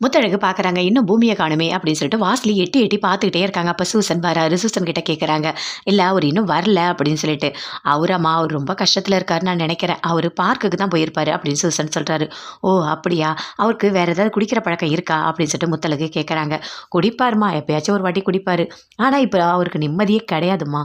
முத்தழகு பார்க்குறாங்க. இன்னும் பூமிய காணுமே அப்படின்னு சொல்லிட்டு வாசல்ல எட்டி எட்டி பார்த்துக்கிட்டே இருக்காங்க. அப்ப சூசன் வராரு. சூசன் கிட்ட கேட்குறாங்க. இல்ல அவரு இன்னும் வரல அப்படின்னு சொல்லிட்டு. அவராம்மா அவரு ரொம்ப கஷ்டத்துல இருக்காருன்னு நான் நெனைக்கிறேன். அவரு பார்க்குக்கு தான் போயிருப்பாரு அப்படின்னு சூசன் சொல்றாரு. ஓ! அப்படியா? அவருக்கு வேற ஏதாவது குடிக்கிற பழக்கம் இருக்கா? அப்படின்னு சொல்லிட்டு முத்தழகு கேட்குறாங்க. குடிப்பாரும்மா. எப்பயாச்சும் ஒரு வாட்டி குடிப்பாரு. ஆனா இப்ப அவருக்கு நிம்மதியே கிடையாதும்மா.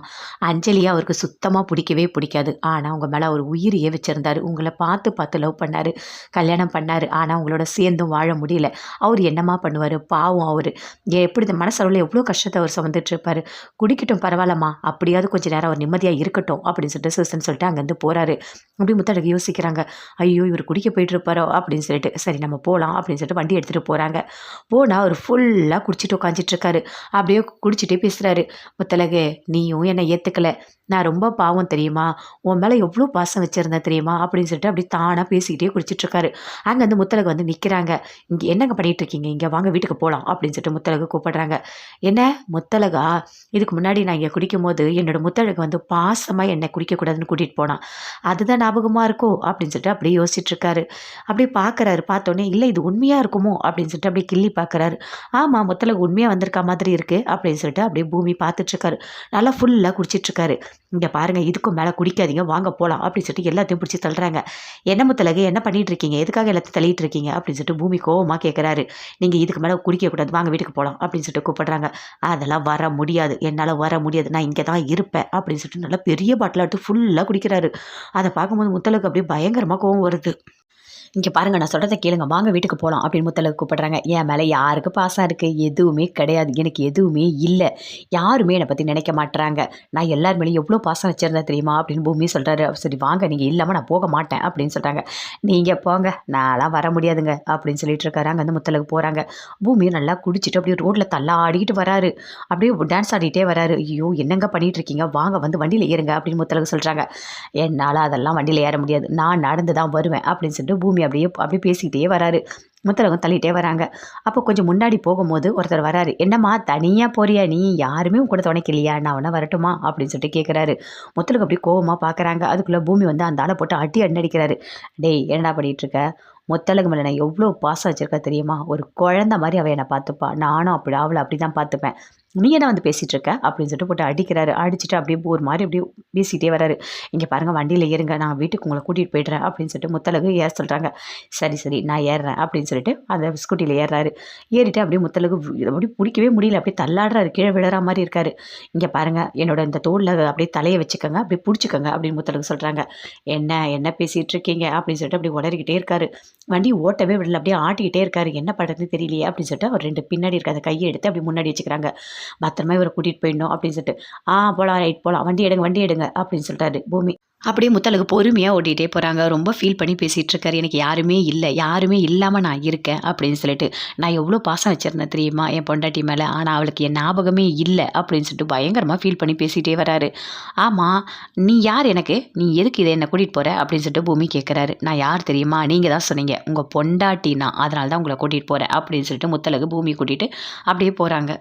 அஞ்சலிய அவருக்கு சுத்தமா புடிக்கவே புடிக்காது. ஆனா உங்க மேல அவரு உயிரையே வச்சிருந்தாரு. உங்கள பார்த்து பார்த்து லவ் பண்ணாரு. கல்யாணம் பண்ணாரு. ஆனா உங்களோட சேர்ந்தும் வாழ முடியல. அவரு என்னம்மா பண்ணுவாரு? பாவம் அவரு. எப்படி இந்த மனசளவுல எவ்வளோ கஷ்டத்த அவர் சுமந்துட்டு இருப்பாரு. குடிக்கட்டும் பரவாயில்லம்மா. அப்படியாவது கொஞ்ச நேரம் அவர் நிம்மதியா இருக்கட்டும் அப்படின்னு சொல்லிட்டு சூசன் சொல்லிட்டு அங்கேருந்து போறாரு. அப்படி முத்தழகு யோசிக்கிறாங்க. ஐயோ! இவரு குடிக்க போயிட்டு இருப்பாரோ அப்படின்னு சொல்லிட்டு. சரி நம்ம போலாம் அப்படின்னு சொல்லிட்டு வண்டி எடுத்துட்டு போறாங்க. போனா அவரு ஃபுல்லா குடிச்சிட்டு உட்காந்துட்டு இருக்காரு. அப்படியே குடிச்சிட்டே பேசுறாரு. முத்தழகு நீயும் என்னை ஏத்துக்கல. நான் ரொம்ப பாவம் தெரியுமா? உன் மேல எவ்வளோ பாசம் வச்சிருந்தேன் தெரியுமா? அப்படின்னு சொல்லிட்டு அப்படியே தானா பேசிக்கிட்டே குடிச்சிட்டு இருக்காரு. அங்கேருந்து முத்தழகு வந்து நிக்கிறாங்க. இங்க என்னங்க பண்ணிட்டு இருக்கீங்க? இங்க வாங்க வீட்டுக்கு போலாம் அப்படின்னு சொல்லிட்டு முத்தழகு கூப்பிடுறாங்க. என்ன முத்தழகா? இதுக்கு முன்னாடி நான் இங்க குடிக்கும்போது என்னோட முத்தழகு வந்து பாசமா என்னை குடிக்கக்கூடாதுன்னு கூட்டிட்டு போனான். அதுதான் ஞாபகமா இருக்கோ? அப்படின்னு சொல்லிட்டு அப்படியே யோசிச்சுட்டு இருக்காரு. அப்படியே பார்க்குறாரு. பார்த்தோன்னே இல்ல இது உண்மையா இருக்குமோ? அப்படின்னு சொல்லிட்டு அப்படியே கிள்ளி பார்க்குறாரு. ஆமா முத்தழகு உண்மையா வந்திருக்கா மாதிரி இருக்கு அப்படின்னு சொல்லிட்டு அப்படியே பூமி பார்த்துட்டு இருக்காரு. நல்லா ஃபுல்லா குடிச்சிட்டு இருக்காரு. இங்க பாருங்க இதுக்கும் மேல குடிக்காதீங்க வாங்க போலாம் அப்படின்னு சொல்லிட்டு எல்லாத்தையும் பிடிச்சி தள்ளுறாங்க. என்ன முத்தழகு என்ன பண்ணிட்டு இருக்கீங்க? எதுக்காக எல்லாத்தையும் தள்ளிட்டு இருக்கீங்க? அப்படின்னு சொல்லிட்டு பூமி கோவமா கேட்குறாரு. நீங்க இதுக்கு மேல குடிக்கக்கூடாது வாங்க வீட்டுக்கு போலாம் அப்படின்னு சொல்லிட்டு கூப்பிடுறாங்க. அதெல்லாம் வர முடியாது. என்னால வர முடியாது. நான் இங்க தான் இருப்பேன் அப்படின்னு சொல்லிட்டு நல்லா பெரிய பாட்டிலா எடுத்து ஃபுல்லா குடிக்கிறாரு. அத பார்க்கும்போது முத்தழகுக்கு அப்படியே பயங்கரமா கோவம் வருது. இங்க பாருங்க நான் சொல்றத கேளுங்க. வாங்க வீட்டுக்கு போலாம் அப்படின்னு முத்தழகு கூப்பிடுறாங்க. என் மேல யாருக்கு பாசம் இருக்கு? எதுவுமே கிடையாது. எனக்கு எதுவுமே இல்ல. யாருமே என்னை பத்தி நினைக்க மாட்றாங்க. நான் எல்லார் மேலயும் எவ்வளோ பாசம் வச்சிருந்தேன் தெரியுமா? அப்படின்னு பூமி சொல்றாரு. சரி வாங்க நீங்க இல்லாம நான் போக மாட்டேன் அப்படின்னு சொல்றாங்க. நீங்க போங்க. நான்லாம் வர முடியாதுங்க அப்படின்னு சொல்லிட்டு இருக்காரு. அங்க வந்து முத்தழகு போறாங்க. பூமி நல்லா குடிச்சிட்டு அப்படியே ரோட்ல தள்ளாடிக்கிட்டு வராரு. அப்படியே டான்ஸ் ஆடிட்டே வராரு. ஐயோ! என்னங்க பண்ணிட்டு இருக்கீங்க? வாங்க வந்து வண்டியில ஏறுங்க அப்படின்னு முத்தழகு சொல்றாங்க. என்னால அதெல்லாம் வண்டியில ஏற முடியாது. நான் நடந்து தான் வருவேன் அப்படின்னு சொல்லிட்டு பூமி அப்படியே அப்படியே பேசிக்கிட்டே வராரு. முத்தழகும் தள்ளிட்டே வராங்க. அப்போ கொஞ்சம் முன்னாடி போகும்போது ஒருத்தர் வராரு. என்னம்மா தனியா போறியா நீ? யாருமே உன் கூட துணைக்கு இல்லையா? நான் வேணா வரட்டுமா? அப்படின்னு சொல்லிட்டு கேட்குறாரு. முத்தழகு அப்படியே கோவமா பார்க்குறாங்க. அதுக்குள்ள பூமி வந்து அந்த ஆளை போட்டு அடி அடிக்கிறாரு. டேய் என்னடா பண்ணிட்டு இருக்க? முத்தழகு மேல நான் எவ்வளோ பாசம் வச்சிருக்கேன் தெரியுமா? ஒரு குழந்தை மாதிரி அவ என்னை பார்த்துப்பா. நானும் அப்படி அவளை அப்படி தான் பார்த்துப்பேன். நீ என்ன வந்து பேசிட்டு இருக்க? அப்படின்னு சொல்லிட்டு போட்டு அடிக்கிறாரு. அடிச்சுட்டு அப்படியே ஒரு மாதிரி அப்படியே பேசிட்டே வராரு. இங்க பாருங்க வண்டியில ஏறுங்க. நான் வீட்டுக்கு உங்களை கூட்டிட்டு போயிடுறேன் அப்படின்னு சொல்லிட்டு முத்தழகு ஏற சொல்றாங்க. சரி சரி நான் ஏறுறேன் அப்படின்னு சொல்லிட்டு அந்த ஸ்கூட்டியில் ஏறுறாரு. ஏறிட்டு அப்படியே முத்தழகு அப்படியே பிடிக்கவே முடியல. அப்படியே தள்ளாடுறாரு. கீழே விழுற மாதிரி இருக்காரு. இங்கே பாருங்க என்னோட இந்த தோளில் அப்படியே தலையை வச்சுக்கோங்க. அப்படியே பிடிச்சிக்கோங்க அப்படின்னு முத்தழகு சொல்கிறாங்க. என்ன என்ன பேசிகிட்டு இருக்கீங்க அப்படின்னு சொல்லிட்டு அப்படியே உளறிக்கிட்டே இருக்காரு. வண்டி ஓட்டவே விடல. அப்படியே ஆட்டிக்கிட்டே இருக்காரு. என்ன பண்ணுறதுன்னு தெரியலையே அப்படின்னு சொல்லிட்டு அவர் ரெண்டு பின்னாடி இருக்க அந்த கையை எடுத்து அப்படி முன்னாடி வச்சுக்கிறாங்க. பத்திரமா இவரை கூட்டிகிட்டு போயிடணும் அப்படின்னு சொல்லிட்டு போகலாம் ரைட் போகலாம் வண்டி எடுங்க அப்படின்னு சொல்லிட்டாரு பூமி. அப்படியே முத்தழகு பொறுமையாக ஓட்டிகிட்டே போகிறாங்க. ரொம்ப ஃபீல் பண்ணி பேசிகிட்டு இருக்காரு. எனக்கு யாருமே இல்லை. யாருமே இல்லாமல் நான் இருக்கேன் அப்படின்னு சொல்லிட்டு. நான் எவ்வளோ பாசம் வச்சுருந்தேன் தெரியுமா என் பொண்டாட்டி மேலே. ஆனால் அவளுக்கு என் ஞாபகமே இல்லை அப்படின்னு சொல்லிட்டு பயங்கரமாக ஃபீல் பண்ணி பேசிகிட்டே வராரு. ஆமாம் நீ யார் எனக்கு? நீ எதுக்கு இதை என்னை கூட்டிகிட்டு போகிற அப்படின்னு சொல்லிட்டு பூமி கேட்குறாரு. நான் யார் தெரியுமா? நீங்கள் தான் சொன்னீங்க உங்கள் பொண்டாட்டி நான். அதனால தான் உங்களை கூட்டிகிட்டு போகிறேன் அப்படின்னு சொல்லிட்டு முத்தழகு பூமி கூட்டிகிட்டு அப்படியே போகிறாங்க.